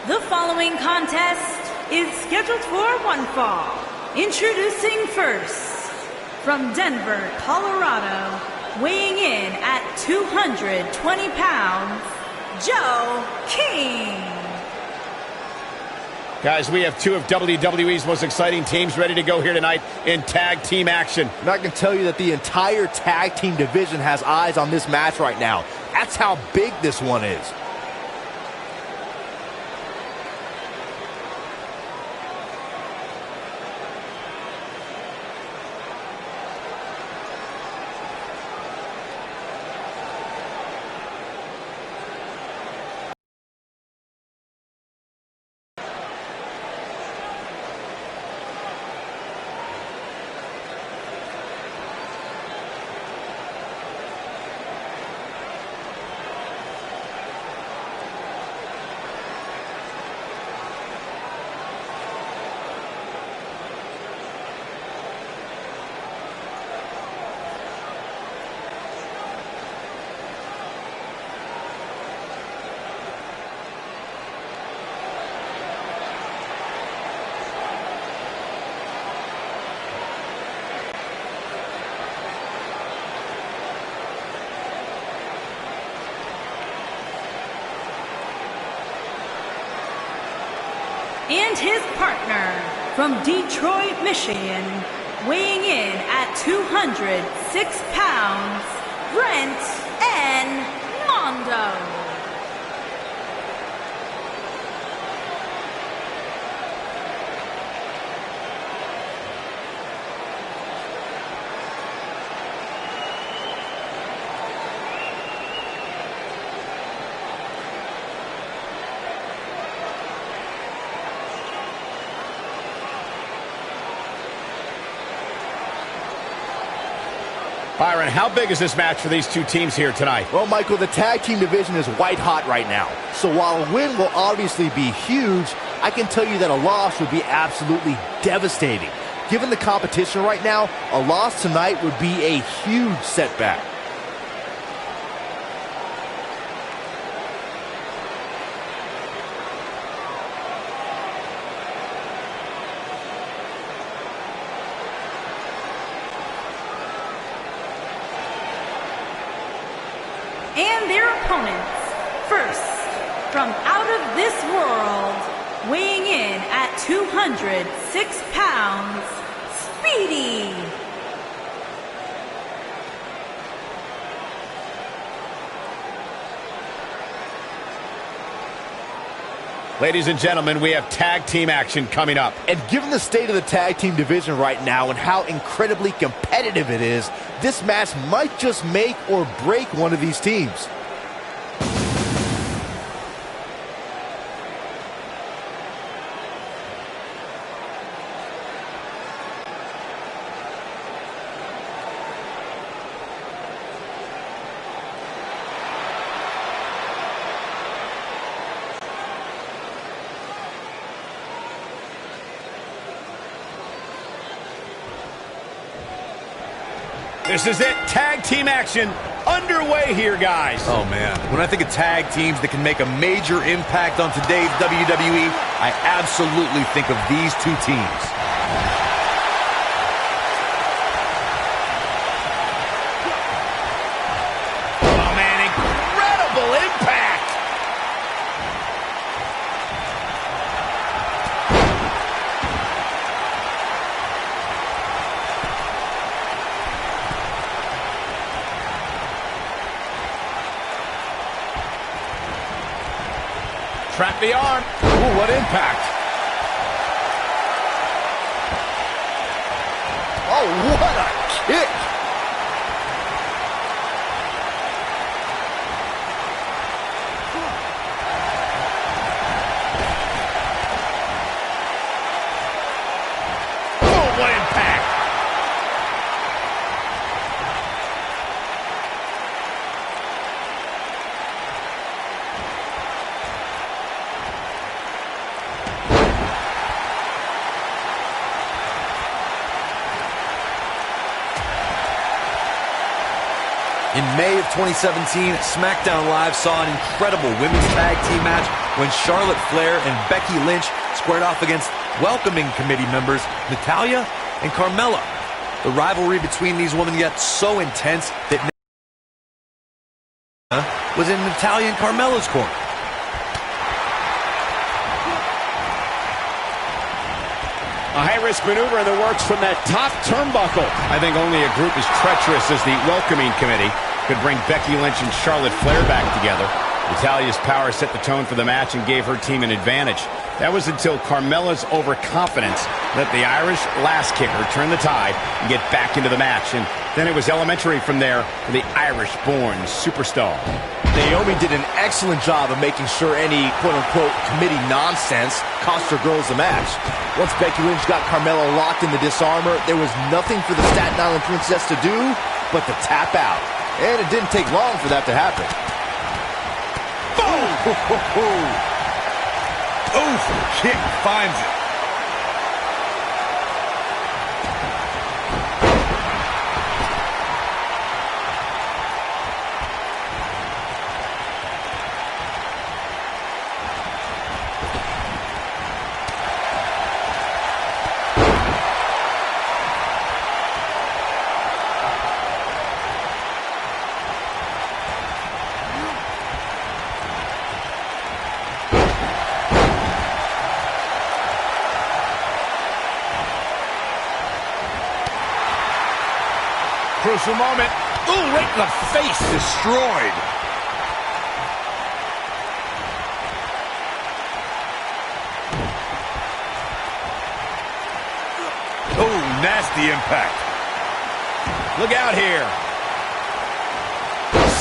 The following contest is scheduled for one fall. Introducing first, from Denver, Colorado, weighing in at 220 pounds, Joe King. Guys, we have two of WWE's most exciting teams ready to go here tonight in tag team action. And I can tell you that the entire tag team division has eyes on this match right now. That's how big this one is. And his partner, from Detroit, Michigan, weighing in at 206 pounds, Brent N. Mondo. Byron, how big is this match for these two teams here tonight? Well, Michael, the tag team division is white hot right now. So while a win will obviously be huge, I can tell you that a loss would be absolutely devastating. Given the competition right now, a loss tonight would be a huge setback. And their opponents, first, from out of this world, weighing in at 206 pounds, Speedy. Ladies and gentlemen, we have tag team action coming up. And given the state of the tag team division right now and how incredibly competitive it is, this match might just make or break one of these teams. This is it. Tag team action underway here, guys. Oh, man. When I think of tag teams that can make a major impact on today's WWE, I absolutely think of these two teams. Oh, man, incredible impact. Trap the arm. Ooh, what impact. Oh, what a kick. Oh, what impact. In May of 2017, SmackDown Live saw an incredible women's tag team match when Charlotte Flair and Becky Lynch squared off against welcoming committee members Natalya and Carmella. The rivalry between these women got so intense that was in Natalya and Carmella's corner. A high-risk maneuver in the works from that top turnbuckle. I think only a group as treacherous as the welcoming committee could bring Becky Lynch and Charlotte Flair back together. Natalya's power set the tone for the match and gave her team an advantage. That was until Carmella's overconfidence let the Irish last kicker turn the tide and get back into the match. And then it was elementary from there for the Irish-born superstar. Naomi did an excellent job of making sure any quote-unquote committee nonsense cost her girls the match. Once Becky Lynch got Carmella locked in the disarmor, there was nothing for the Staten Island Princess to do but to tap out. And it didn't take long for that to happen. Boom! Oof, kick finds it. Crucial moment. Ooh, right in the face. Destroyed. Oh, nasty impact. Look out here.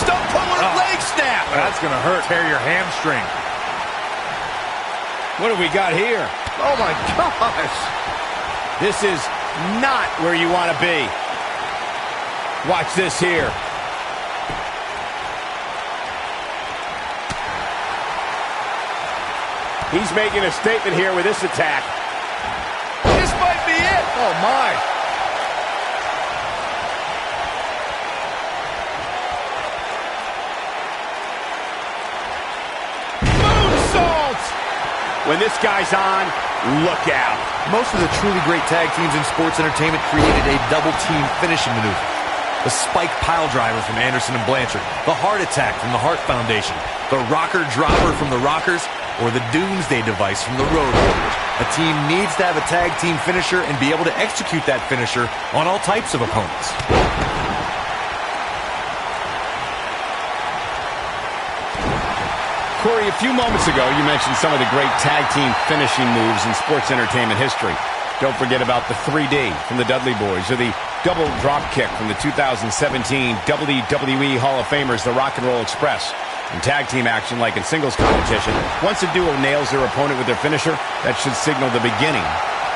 Stump puller leg snap. That's going to hurt. Tear your hamstring. What have we got here? Oh, my gosh. This is not where you want to be. Watch this here. He's making a statement here with this attack. This might be it. Oh, my. Moonsault! When this guy's on, look out. Most of the truly great tag teams in sports entertainment created a double team finishing maneuver. The spike pile driver from Anderson and Blanchard, the heart attack from the Hart Foundation, the rocker dropper from the Rockers, or the doomsday device from the Road Warriors. A team needs to have a tag team finisher and be able to execute that finisher on all types of opponents. Corey, a few moments ago, you mentioned some of the great tag team finishing moves in sports entertainment history. Don't forget about the 3D from the Dudley Boys, or the double drop kick from the 2017 WWE Hall of Famers, the Rock and Roll Express. In tag team action, like in singles competition, once a duo nails their opponent with their finisher, that should signal the beginning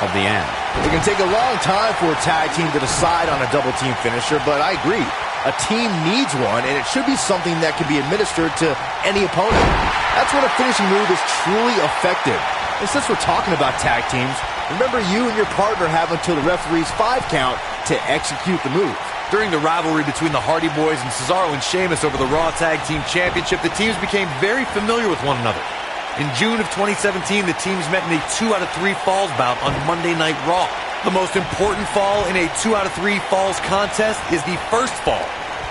of the end. It can take a long time for a tag team to decide on a double team finisher, but I agree. A team needs one, and it should be something that can be administered to any opponent. That's when a finishing move is truly effective. And since we're talking about tag teams, remember you and your partner have until the referee's 5 count to execute the move. During the rivalry between the Hardy Boys and Cesaro and Sheamus over the Raw Tag Team Championship, the teams became very familiar with one another. In June of 2017, the teams met in a 2 out of 3 falls bout on Monday Night Raw. The most important fall in a 2 out of 3 falls contest is the first fall.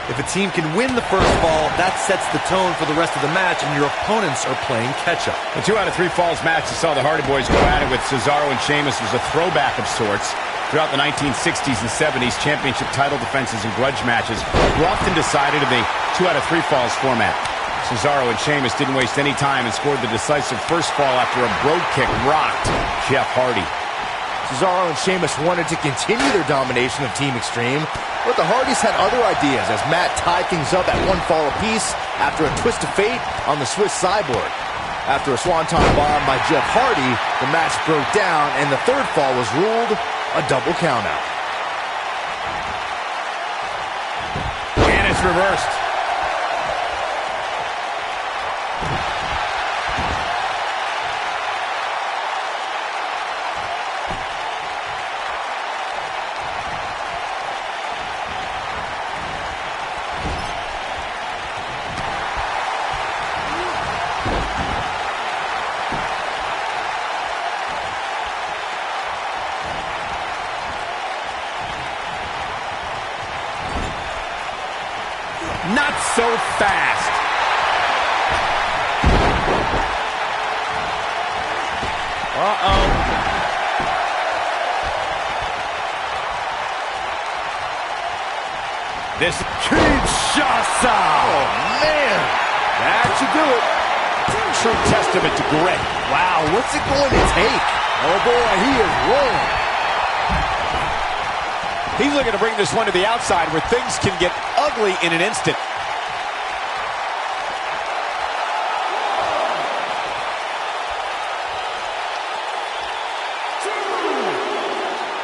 If a team can win the first fall, that sets the tone for the rest of the match, and your opponents are playing catch-up. The 2 out of 3 falls match that saw the Hardy Boys go at it with Cesaro and Sheamus was a throwback of sorts. Throughout the 1960s and 70s, championship title defenses and grudge matches were often decided in the 2 out of 3 falls format. Cesaro and Sheamus didn't waste any time and scored the decisive first fall after a brogue kick rocked Jeff Hardy. Cesaro and Sheamus wanted to continue their domination of Team Extreme, but the Hardys had other ideas as Matt tied things up at 1 fall apiece after a twist of fate on the Swiss Cyborg. After a swanton bomb by Jeff Hardy, the match broke down and the 3rd fall was ruled a double countout. And it's reversed. fast. Uh-oh. This Kinshasa. Oh, man. That should do it. True testament to grit. Wow, what's it going to take? Oh, boy, he is rolling. He's looking to bring this one to the outside where things can get ugly in an instant.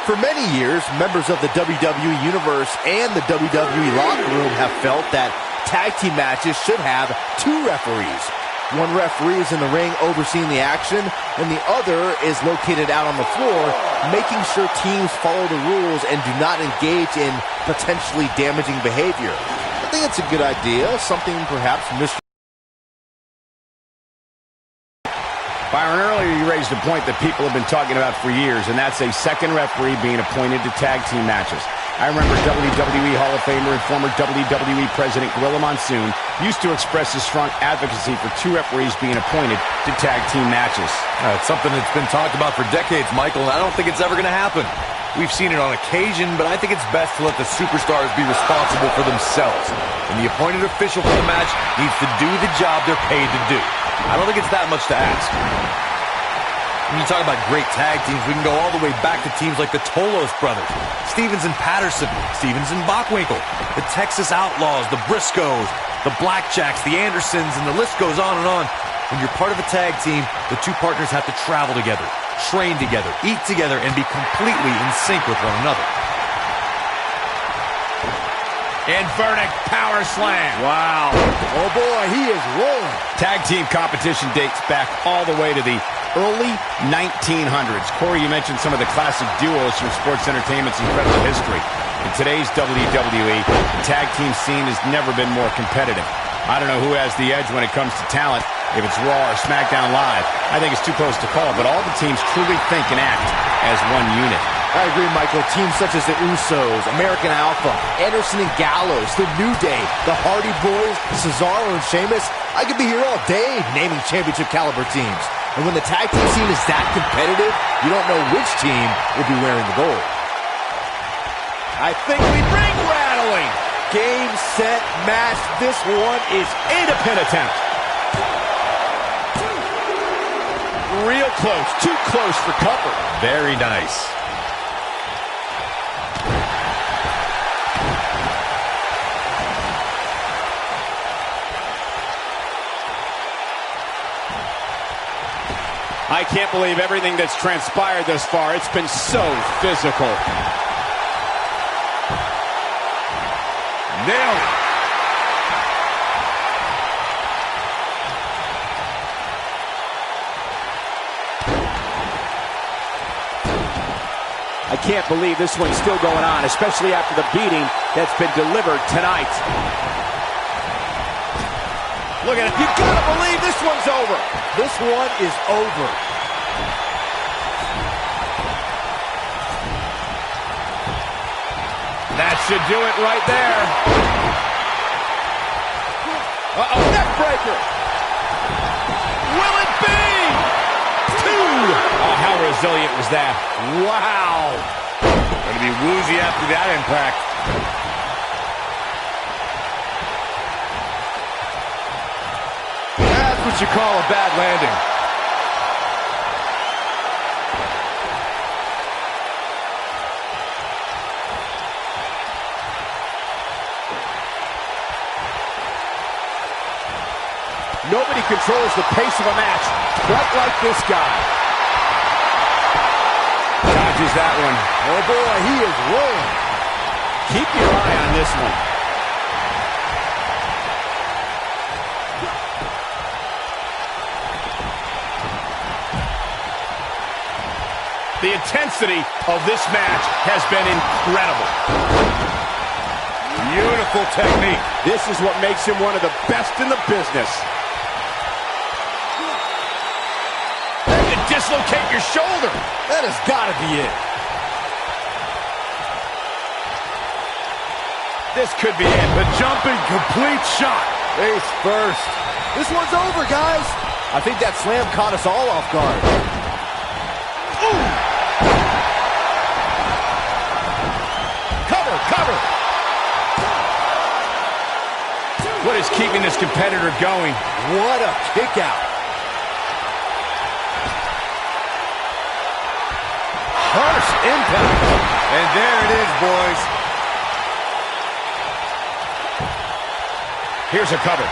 For many years, members of the WWE Universe and the WWE locker room have felt that tag team matches should have two referees. One referee is in the ring overseeing the action, and the other is located out on the floor, making sure teams follow the rules and do not engage in potentially damaging behavior. I think it's a good idea, something perhaps Mr. Byron, earlier you raised a point that people have been talking about for years, and that's a second referee being appointed to tag team matches. I remember WWE Hall of Famer and former WWE President Gorilla Monsoon used to express his strong advocacy for two referees being appointed to tag team matches. It's something that's been talked about for decades, Michael, and I don't think it's ever going to happen. We've seen it on occasion, but I think it's best to let the superstars be responsible for themselves. And the appointed official for the match needs to do the job they're paid to do. I don't think it's that much to ask. When you talk about great tag teams, we can go all the way back to teams like the Tolos brothers, Stevens and Patterson, Stevens and Bockwinkel, the Texas Outlaws, the Briscoes, the Blackjacks, the Andersons, and the list goes on and on. When you're part of a tag team, the two partners have to travel together, train together, eat together, and be completely in sync with one another. Inverted power slam. Wow. Oh, boy, he is rolling. Tag team competition dates back all the way to the early 1900s. Corey, you mentioned some of the classic duos from sports entertainment's incredible history. In today's WWE, the tag team scene has never been more competitive. I don't know who has the edge when it comes to talent, if it's Raw or SmackDown Live. I think it's too close to call, but all the teams truly think and act as one unit. I agree, Michael. Teams such as the Usos, American Alpha, Anderson and Gallows, The New Day, the Hardy Boys, Cesaro and Sheamus. I could be here all day naming championship caliber teams. And when the tag team scene is that competitive, you don't know which team will be wearing the gold. I think we ring rattling. Game, set, match. This one is A pin attempt. Real close. Too close for cover. Very nice. I can't believe everything that's transpired thus far. It's been so physical. Nailed it. I can't believe this one's still going on, especially after the beating that's been delivered tonight. Look at it. You gotta believe this one's over. This one is over. That should do it right there. Uh-oh, neck breaker. Will it be? Two. Oh, how resilient was that? Wow. Going to be woozy after that impact. That's what you call a bad landing. Nobody controls the pace of a match quite like this guy. Dodges that one. Oh boy, he is rolling. Keep your eye on this one. The intensity of this match has been incredible. Beautiful technique. This is what makes him one of the best in the business. You dislocate your shoulder. That has got to be it. This could be it. The jumping complete shot. Face first. This one's over, guys. I think that slam caught us all off guard. Ooh. Cover, cover. What is keeping this competitor going? What a kick out. Harsh impact. And there it is, boys. Here's a cover.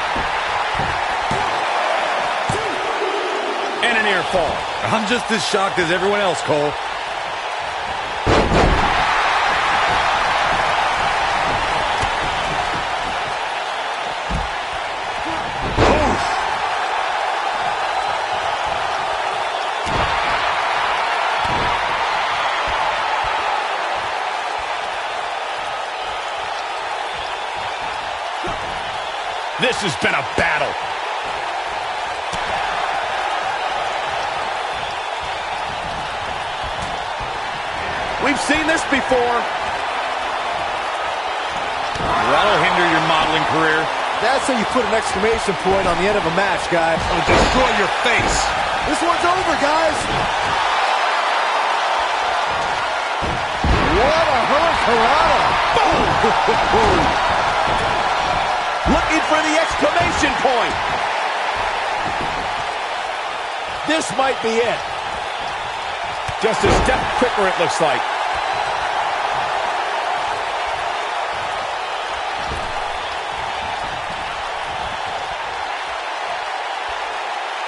And an near fall. I'm just as shocked as everyone else, Cole. This has been a battle. We've seen this before. That'll hinder your modeling career. That's how you put an exclamation point on the end of a match, guys. It'll destroy your face. This one's over, guys. What a hurricanrana. Boom. Looking for the exclamation point. This might be it. Just a step quicker, it looks like.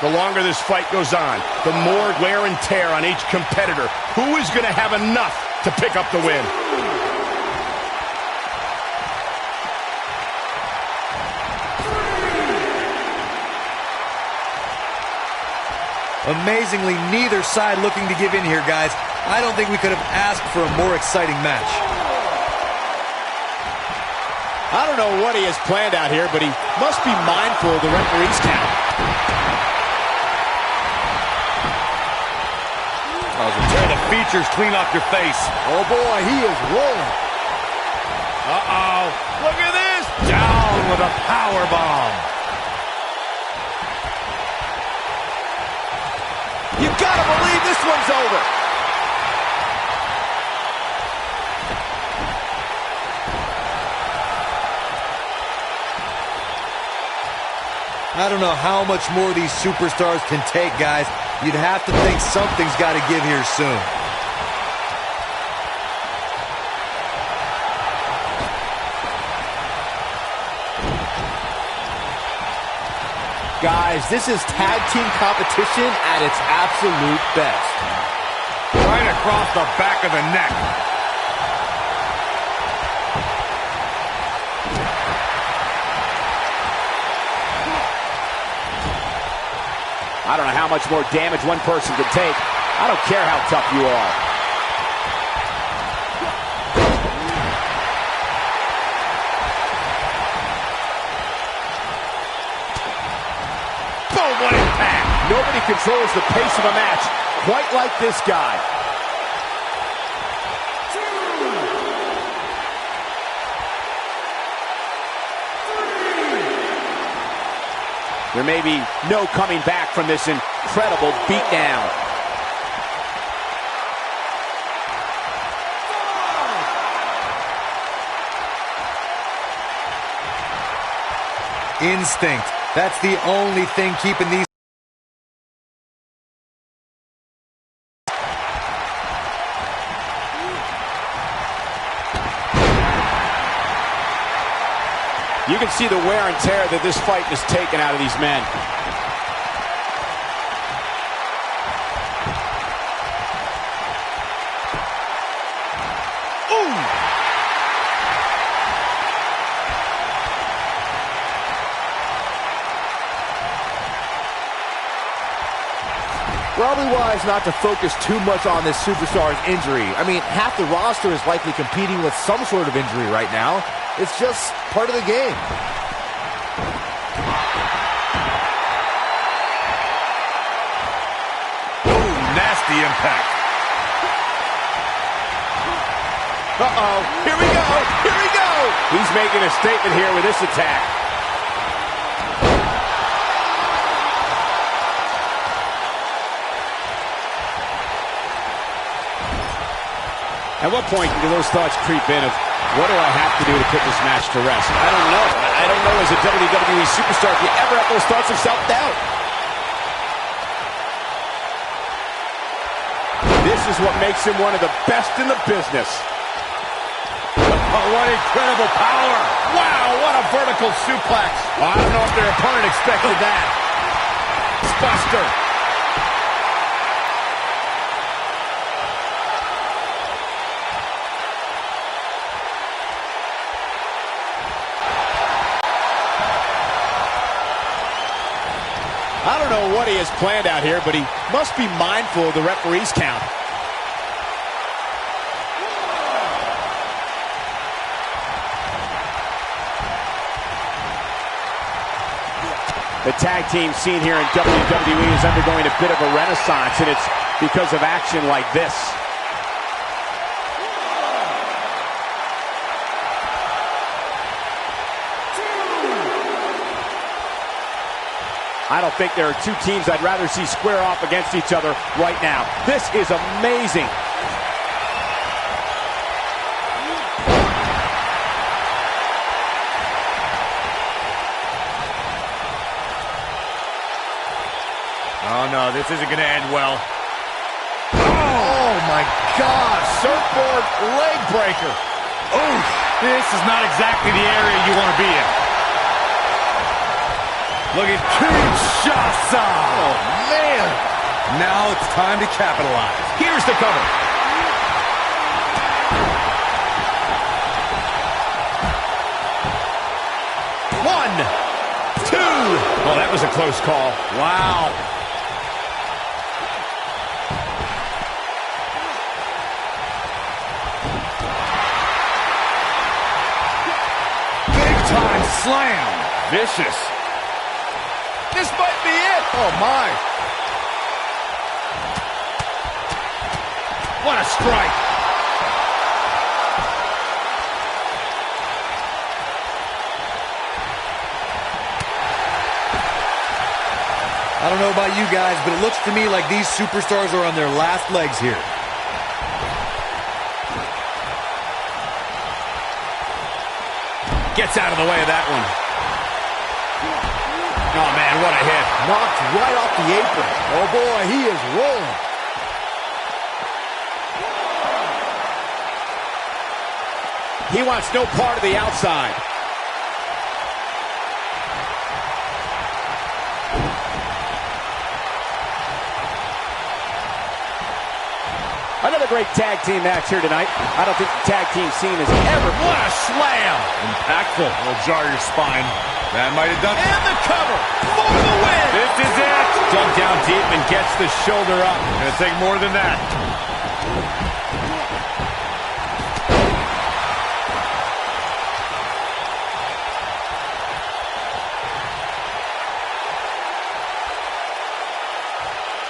The longer this fight goes on, the more wear and tear on each competitor. Who is going to have enough to pick up the win? Amazingly, neither side looking to give in here, guys. I don't think we could have asked for a more exciting match. I don't know what he has planned out here, but he must be mindful of the referee's count. Tear the features clean off your face. Oh, boy, he is rolling. Uh-oh. Look at this. Down with a power bomb. You gotta believe this one's over. I don't know how much more these superstars can take, guys. You'd have to think something's got to give here soon. Guys, this is tag team competition at its absolute best. Right across the back of the neck. I don't know how much more damage one person could take. I don't care how tough you are. Boom, what impact. Nobody controls the pace of a match quite like this guy. There may be no coming back from this incredible beatdown. Instinct. That's the only thing keeping these. You can see the wear and tear that this fight has taken out of these men. Ooh! Probably wise not to focus too much on this superstar's injury. I mean, half the roster is likely competing with some sort of injury right now. It's just part of the game. Ooh, nasty impact. Uh-oh. Here we go. Here we go. He's making a statement here with this attack. At what point do those thoughts creep in of, what do I have to do to put this match to rest? I don't know. I don't know as a WWE superstar if you ever have those thoughts of self-doubt. This is what makes him one of the best in the business. Oh, what incredible power. Wow, what a vertical suplex. Oh, I don't know if their opponent expected that. Buster. I don't know what he has planned out here, but he must be mindful of the referee's count. The tag team scene here in WWE is undergoing a bit of a renaissance, and it's because of action like this. I don't think there are two teams I'd rather see square off against each other right now. This is amazing. Oh, no, this isn't going to end well. Oh, my gosh. Surfboard leg breaker. Oh, this is not exactly the area you want to be in. Look at Kinshasa. Oh, man. Now it's time to capitalize. Here's the cover. One, two. Oh, that was a close call. Wow. Big time slam. Vicious. This might be it. Oh, my. What a strike. I don't know about you guys, but it looks to me like these superstars are on their last legs here. Gets out of the way of that one. Oh, man, what a hit. Knocked right off the apron. Oh, boy, he is rolling. He wants no part of the outside. Another great tag team match here tonight. I don't think the tag team scene has ever... What a slam! Impactful. It'll jar your spine. That might have done... And the cover for the win! This is it! Dug down deep and gets the shoulder up. Gonna take more than that.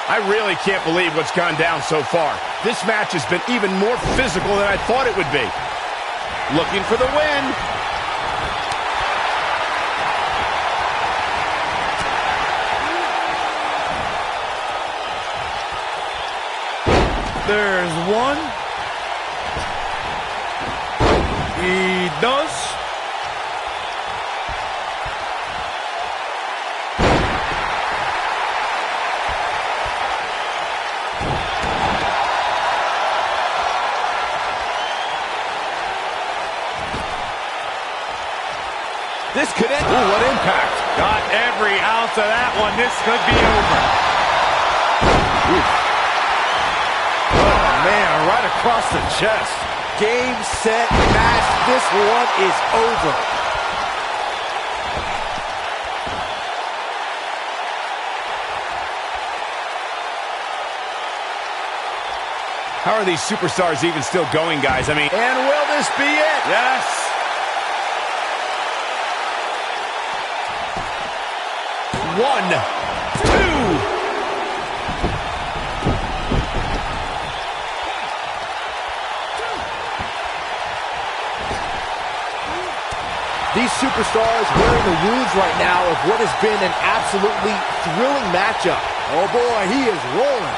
I really can't believe what's gone down so far. This match has been even more physical than I thought it would be. Looking for the win. There's one. He does. This could end. Ooh, what impact. Got every ounce of that one. This could be over. Ooh. Oh, man, right across the chest. Game, set, match. This one is over. How are these superstars even still going, guys? I mean, and will this be it? Yes. One, two. These superstars wearing the wounds right now of what has been an absolutely thrilling matchup. Oh boy, he is rolling.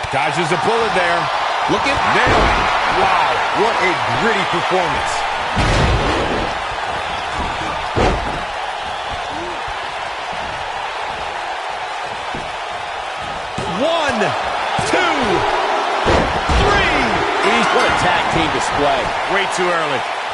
Dodges a bullet there. Look at nailed it. Wow, what a gritty performance. One, two, three. What a tag team display. Way too early.